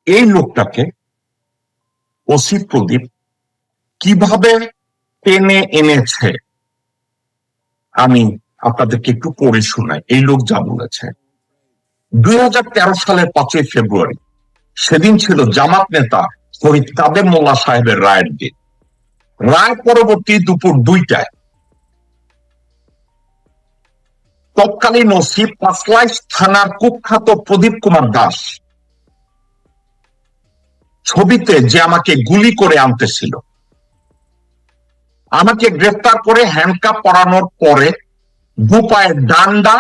এই লোকটাকে ওসি প্রদীপ কিভাবে টেনে এনেছে আমি আপনাদেরকে একটু পড়ে শোনাই। এই লোক যা বলেছে, 2013 সালের 5ই ফেব্রুয়ারি সেদিন ছিল জামাত নেতা শহীদ কাদের মোল্লা সাহেবের রায়ের দিন। রায় পরবর্তী দুপুর 2টায় তৎকালীন ওসি পাঁচলাইশ থানার কুখ্যাত প্রদীপ কুমার দাস ছবিতে যে আমাকে গুলি করে আনতেছিল, আমাকে গ্রেফতার করে হ্যান্ডকাপ পরানোর পরে দু পায়ে ডান্ডা,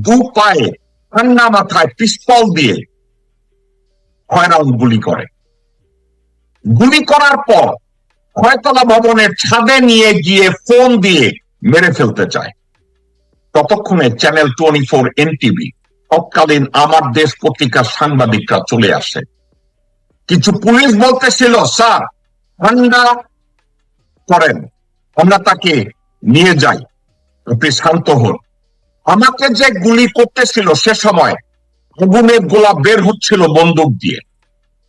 দু পায়ে ঠান্ডা মাথায় পিস্তল দিয়ে 6 রাউন্ড গুলি করে। গুলি করার পর 6তলা ভবনের ছাদে নিয়ে গিয়ে ফোন দিয়ে মেরে ফেলতে চায়। ততক্ষণে চ্যানেল 24 এনটিভি, তৎকালীন আমার দেশ পত্রিকার সাংবাদিকরা চলে আসে। কিছু পুলিশ বলতেছিল, স্যার ঠান্ডা করেন, আমরা তাকে নিয়ে যাই, আপনি শান্ত হন। আমাকে যে গুলি করতেছিল সে সময় আগুনের গোলা বের হচ্ছিল বন্দুক দিয়ে,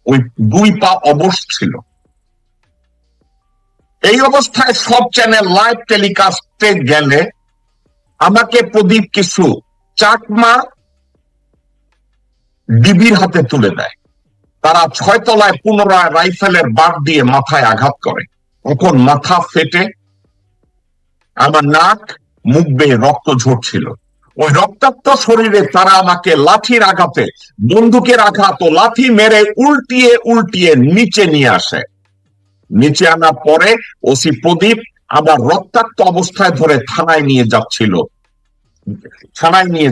ওই 2 পা অবশ ছিল। এই অবস্থায় সব চ্যানেল লাইভ টেলিকাস্টে গেলে আমাকে প্রদীপ কিছু চাকমা ডিবির হাতে তুলে দেয়। তারা 6 তলায় পুনরায় রাইফেলের বাট দিয়ে মাথায় আঘাত করে। তখন মাথা ফেটে আমার নাক মুখ বেয়ে রক্ত ঝরছিল। ওই রক্তাক্ত শরীরে তারা আমাকে লাঠির আঘাতে, বন্দুকের আঘাত ও লাঠি মেরে উল্টিয়ে উল্টিয়ে নিচে নিয়ে আসে। নিচে আনার পরে ওসি প্রদীপ আবার রক্তাক্ত অবস্থায় ধরে থানায় নিয়ে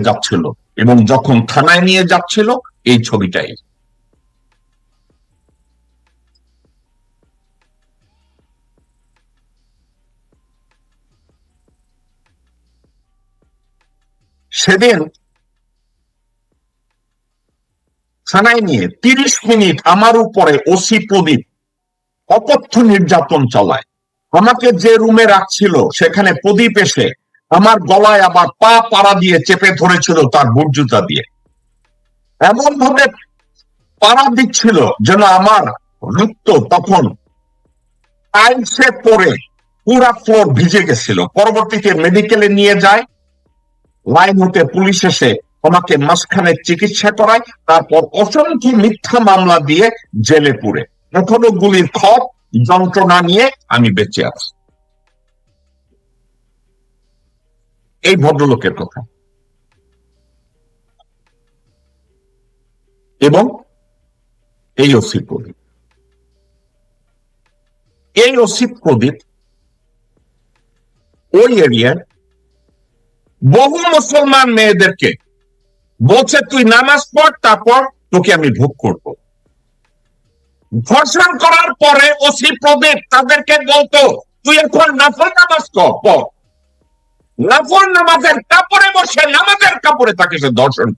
যাচ্ছিল এবং যখন থানায় নিয়ে যাচ্ছিল এই ছবিটাই। সেদিন থানায় নিয়ে 30 মিনিট আমার উপরে ওসি প্রদীপ অকথ্য নির্যাতন চালায়। আমাকে যে রুমে রাখছিল সেখানে প্রদীপ এসে আমার গলায় আবার পা পাড়া দিয়ে চেপে ধরেছিল তার বুট জুতা দিয়ে। এমন ভাবে পাড়া দিচ্ছিল যেন আমার রক্ত তখন টাইলসে পড়ে পুরা ফ্লোর ভিজে গেছিল। পরবর্তীতে মেডিকেলে নিয়ে যায়, লাইন হতে পুলিশ এসে আমাকে মাঝখানে চিকিৎসা করায়, তারপর অসংখ্য মিথ্যা মামলা দিয়ে জেলে পুরে এখনো গুলির ক্ষত যন্ত্রণা নিয়ে আমি বেঁচে আছি। এই ভদ্রলোকের কথা। এবং এই ওসি প্রদীপ, ওই এরিয়ার বহু মুসলমান মেয়েদেরকে বলছে, তুই নামাজ পড়, তারপর তোকে আমি ভোগ করব। ধর্ষণ করার পরে ওসি প্রদীপ তাদেরকে বলতো, তুই এখন নফল নামাজ পড়। নফল নামাজের কাপড়ে বসে নামাজের কাপড়ে তাকে সে ধর্ষণ।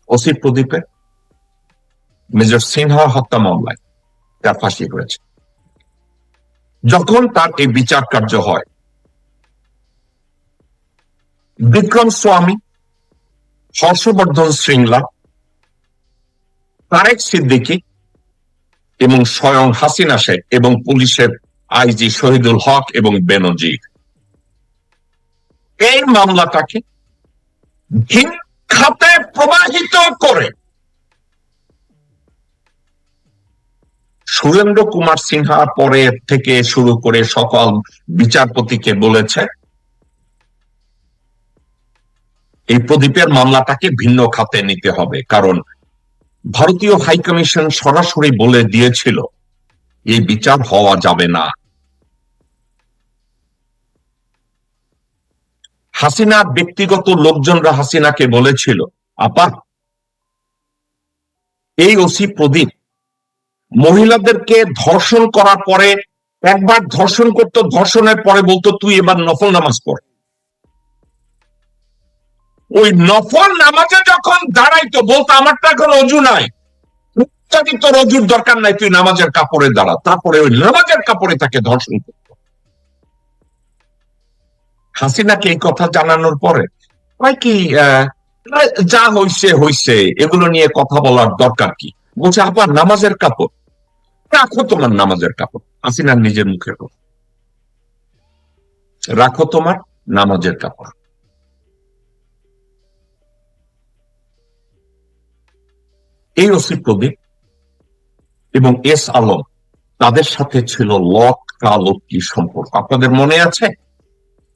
ওসি প্রদীপের মেজর সিনহা হত্যা মামলায় তার ফাঁসি হয়েছে। যখন তার এই বিচার কার্য হয়, বিক্রম স্বামী, হর্ষবর্ধন শ্রীংলা, তারেক সিদ্দিকী এবং স্বয়ং হাসিনা শেখ এবং পুলিশের আইজি শহীদুল হক এবং বেনজির এই মামলাটাকে ভিন খাতে প্রবাহিত করে সুরেন্দ্র কুমার সিনহা পরে থেকে শুরু করে সকল বিচারপতিকে বলেছে এই প্রদীপের মামলাটাকে ভিন্ন খাতে নিতে হবে, কারণ ভারতীয় হাইকমিশন সরাসরি বলে দিয়েছিল এই বিচার হওয়া যাবে না। হাসিনার ব্যক্তিগত লোকজনরা হাসিনাকে বলেছিল, আপা এই ওসি প্রদীপ মহিলাদেরকে ধর্ষণ করার পরে একবার ধর্ষণ করতো, ধর্ষণের পরে বলতো তুই এবার নফল নামাজ পড়। ওই নফল নামাজে যখন দাঁড়াইতো বলতো আমারটা এখন অজু নাই, তোর অজুর দরকার নাই, তুই নামাজের কাপড়ে দাঁড়া। তারপরে ওই নামাজের কাপড়ে তাকে ধর্ষণ করত। হাসিনাকে এই কথা জানানোর পরে হয় কি যা হইছে হইছে, এগুলো নিয়ে কথা বলার দরকার কি? বলছে আপা নামাজের কাপড় রাখো, তোমার নামাজের কাপড়। হাসিনার নিজের মুখের কথা, রাখো তোমার নামাজের কাপড়। এই ওসি প্রদীপ এবং এস আলম, তাদের সাথে ছিল লটকালটকি সম্পর্ক। আপনাদের মনে আছে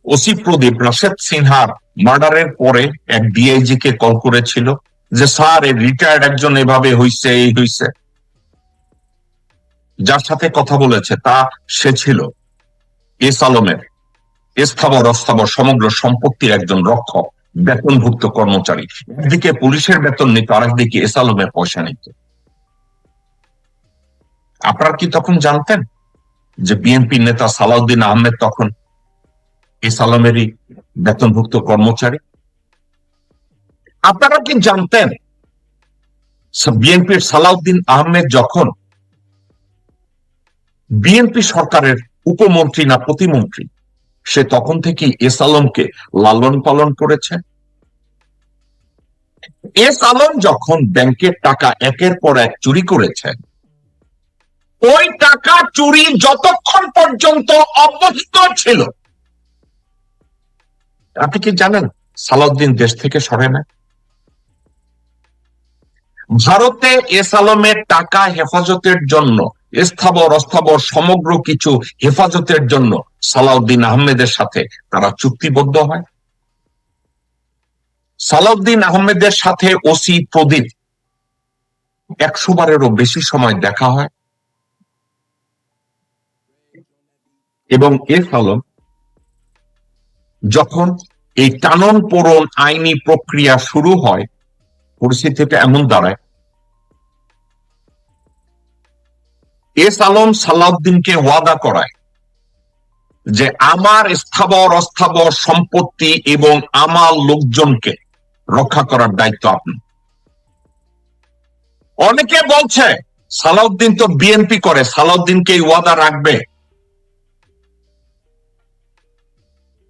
ওসি প্রদীপ রাশেদ সিনহার মার্ডারের পরে এক ডিআইজি কে কল করেছিল যে স্যার এই রিটায়ার্ড একজন এভাবে হইছে, এই হইছে। যার সাথে কথা বলেছে তা সে ছিল এস আলমের স্থাবর অস্থাবর সমগ্র সম্পত্তির একজন রক্ষক, বেতনভুক্ত কর্মচারী। একদিকে পুলিশের বেতন নিত, আরেকদিকে এস আলমের পয়সা নিত। আপনারা কি তখন জানতেন যে বিএনপি নেতা সালাউদ্দিন আহমেদ তখন এস আলমেরই বেতনভুক্ত কর্মচারী? আপনারা কি জানতেন বিএনপির সালাউদ্দিন আহমেদ যখন বিএনপি সরকারের উপমন্ত্রী না প্রতিমন্ত্রী, সে তখন থেকে এস আলমকে লালন পালন করেছে? এস আলম যখন ব্যাংকের টাকা একের পর এক চুরি করেছেন, ওই টাকা চুরি যতক্ষণ পর্যন্ত অব্যাহত ছিল, আপনি কি জানেন সালাউদ্দিন দেশ থেকে সরে না? ভারতে এস আলমের টাকা হেফাজতের জন্য, স্থাবর অস্থাবর সমগ্র কিছু হেফাজতের জন্য সালাউদ্দিন আহমেদের সাথে তারা চুক্তিবদ্ধ হয়। সালাউদ্দিন আহমেদের সাথে ওসি প্রদীপ 100 বারেরও বেশি সময় দেখা হয় এবং এস আলম যখন এই টানন পোড়ন আইনি প্রক্রিয়া শুরু হয়, পরিস্থিতিটা এমন দাঁড়ায় এস আলম সালাউদ্দিনকে ওয়াদা করায় যে আমার স্থাবর অস্থাবর সম্পত্তি এবং আমার লোকজনকে রক্ষা করার দায়িত্ব আপনি। অনেকে বলছে সালাউদ্দিন তো বিএনপি করে, সালাউদ্দিনকে এই ওয়াদা রাখবে।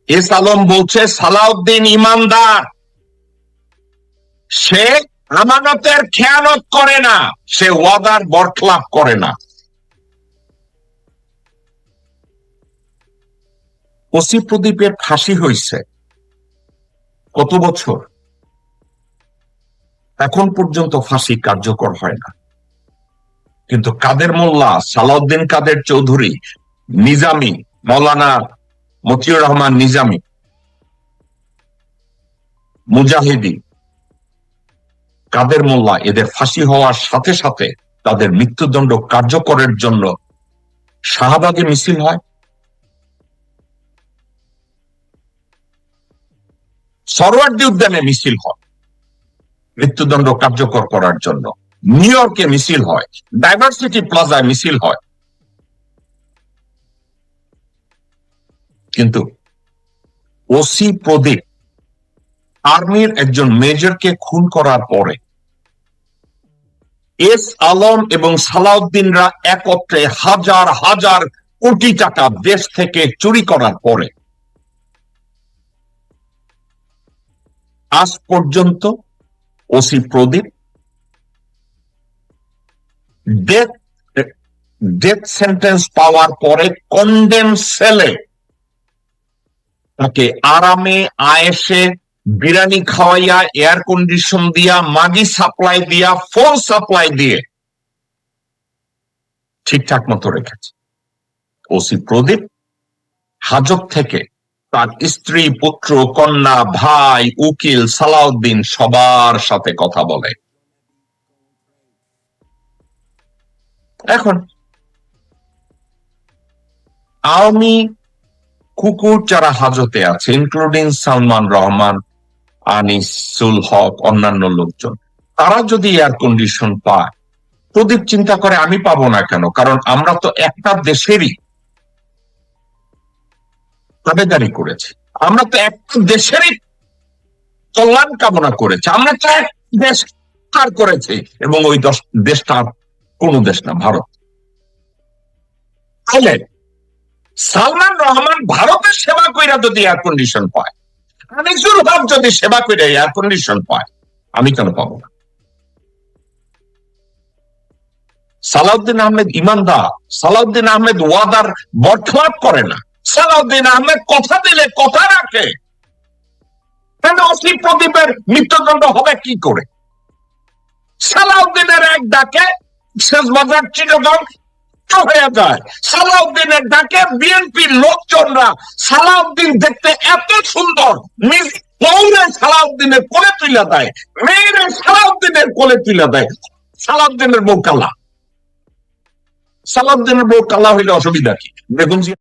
এস আলম বলছে সালাউদ্দিন ইমানদার, সে আমানতের খেয়ানত করে না, সে ওয়াদার বরখলাপ করে না। ওসি প্রদীপের ফাঁসি হয়েছে কত বছর, এখন পর্যন্ত ফাঁসি কার্যকর হয় না। কিন্তু কাদের মোল্লা, সালাউদ্দিন কাদের চৌধুরী, নিজামী, মৌলানা মতিউর রহমান নিজামী, মুজাহিদি, কাদের মোল্লা, এদের ফাঁসি হওয়ার সাথে সাথে তাদের মৃত্যুদণ্ড কার্যকরের জন্য শাহবাগে মিছিল হয়, সরওয়ার্দী উদ্যানে মিছিল হয় মৃত্যুদণ্ড কার্যকর করার জন্য, নিউ ইয়র্কে মিছিল হয়, ডাইভার্সিটি প্লাজায় মিছিল হয়। কিন্তু ওসি প্রদীপ আর্মির একজন মেজরকে খুন করার পরে এস আলম এবং সালাউদ্দিনরা একত্রে হাজার হাজার কোটি টাকা দেশ থেকে চুরি করার পরে আজ পর্যন্ত ওসি প্রদীপ ডেথ সেন্টেন্স পাওয়ার পরে কন্ডেম সেলে তাকে আরামে আয়েসে বিরিয়ানি খাওয়াইয়া, এয়ার কন্ডিশন দিয়া, মাগি সাপ্লাই দিয়া, ফোন সাপ্লাই দিয়ে ঠিকঠাক মতো রেখেছে। ওসি প্রদীপ হাজত থেকে তার স্ত্রী, পুত্র, কন্যা, ভাই, উকিল, সালাউদ্দিন সবার সাথে কথা বলে। এখন আওয়ামী কুকুর যারা হাজতে আছে, ইনক্লুডিং সালমান রহমান, আনিসুল হক, অন্যান্য লোকজন, তারা যদি এয়ার কন্ডিশন পায়, প্রদীপ চিন্তা করে আমি পাবো না কেন? কারণ আমরা তো একটা দেশেরই দাবেদারি করেছি, আমরা তো একটা দেশেরই কল্যাণ কামনা করেছি, আমরা তো এক দেশ করেছি, এবং ওই দেশটা কোন দেশ না, ভারত। তাহলে সালমান রহমান ভারতের সেবা কইরা যদি এয়ার কন্ডিশন পায়, আনিসুল হক যদি সেবা করে এয়ার কন্ডিশন পায়, আমি কেন পাবো না? সালাউদ্দিন আহমেদ ইমানদার, সালাউদ্দিন আহমেদ ওয়াদার বরখলাপ করে না, সালাউদ্দিন আহমেদ কথা দিলে কথা রাখে। তাহলে অসীম প্রদীপের মৃত্যুদণ্ড হবে কি করে? সালাউদ্দিনের এক ডাকে শেষবাজার চিরগং হয়ে যায়। সালাউদ্দিনের ডাকে বিএনপির লোকজনরা সালাউদ্দিন দেখতে এত সুন্দর, মেয়েরা সালাউদ্দিনের কোলে তুলে দেয়, মেয়েরা সালাউদ্দিনের কোলে তুলে দেয়। সালাউদ্দিনের বউ কালা, সালাউদ্দিনের বউ কালা হইলে অসুবিধা কি? বেগম জিয়া